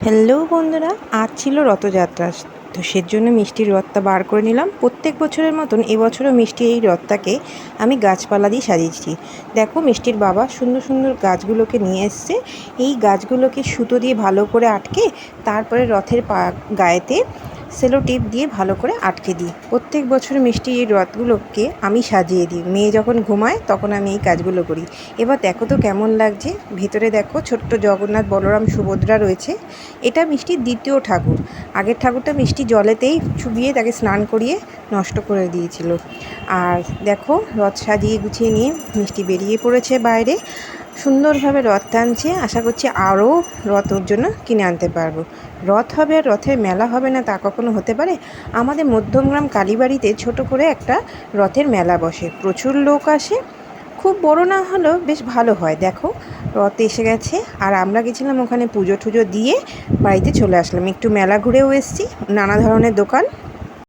Hello বন্ধুরা, আজ ছিল রথযাত্রা। তো সেজন্য মিষ্টির রথটা বার করে নিলাম। প্রত্যেক বছরের মতন এবছরও মিষ্টি এই রথটাকে আমি গাছপালা দিয়ে সাজিয়েছি। দেখো, মিষ্টির বাবা সুন্দর সুন্দর গাছগুলোকে নিয়ে এসছে। এই গাছগুলোকে সুতো দিয়ে ভালো করে আটকে তারপরে রথের গায়েতে সেলো টেপ দিয়ে ভালো করে আটকে দিই। প্রত্যেক বছর মিষ্টি এই রথগুলোকে আমি সাজিয়ে দিই। মেয়ে যখন ঘুমায় তখন আমি এই কাজগুলো করি। এবার দেখো তো কেমন লাগছে। ভেতরে দেখো ছোট্ট জগন্নাথ, বলরাম, সুভদ্রা রয়েছে। এটা মিষ্টির দ্বিতীয় ঠাকুর। আগের ঠাকুরটা মিষ্টি জলেতেই চুবিয়ে তাকে স্নান করিয়ে নষ্ট করে দিয়েছিল। আর দেখো, রথ সাজিয়ে গুছিয়ে নিয়ে মিষ্টি বেরিয়ে পড়েছে বাইরে। সুন্দরভাবে রথ টানছে। আশা করছি আরও রথ ওর জন্য কিনে আনতে পারবো। রথ হবে আর রথের মেলা হবে না তা কখনো হতে পারে? আমাদের মধ্যমগ্রাম কালীবাড়িতে ছোট করে একটা রথের মেলা বসে। প্রচুর লোক আসে। খুব বড় না হলেও বেশ ভালো হয়। দেখো, রথ এসে গেছে আর আমরা গেছিলাম ওখানে পুজো টুজো দিয়ে বাড়িতে চলে আসলাম। একটু মেলা ঘুরেও এসেছি, নানা ধরনের দোকান।